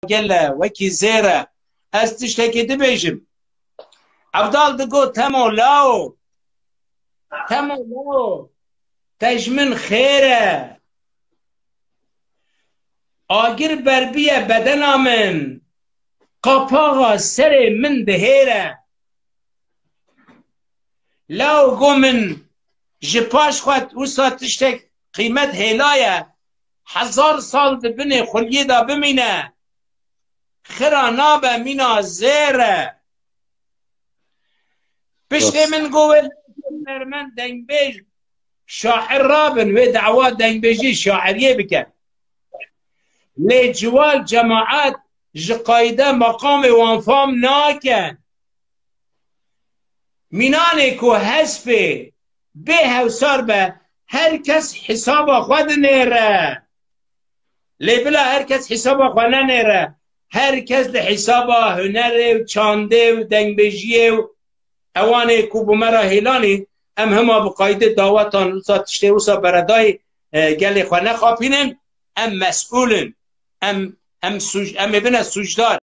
گله وکی زیره از تشتکی دبیجم عبدال دگو تمو لاو تجمن خیره آگر بربیه بدنا من قاپاغا سر من دهیره لاو گو من جپاش خود اوسا تشتک قیمت هیلایه 1000 سال دبنه خلیه دا بمینه خرانا به مینا زیره پشت من گوه نرمن دنگ بیج شاعر رابن و دعوه دنگ بیجی شاعریه بکن لی جوال جماعت جقایده مقام وانفام ناکن مینانه که حسبه به هوسار به هر کس حساب خود نیره لی بلا هر کس حساب خود نیره هر کس ده حساب هنر و چانده و دنگ بیجیه و اوانه که بمرا هیلانی ام هما بقایده دعوتان وسا تشته وسا بردای گل خواه نخوابینن ام مسئولن ام بنا سوجدار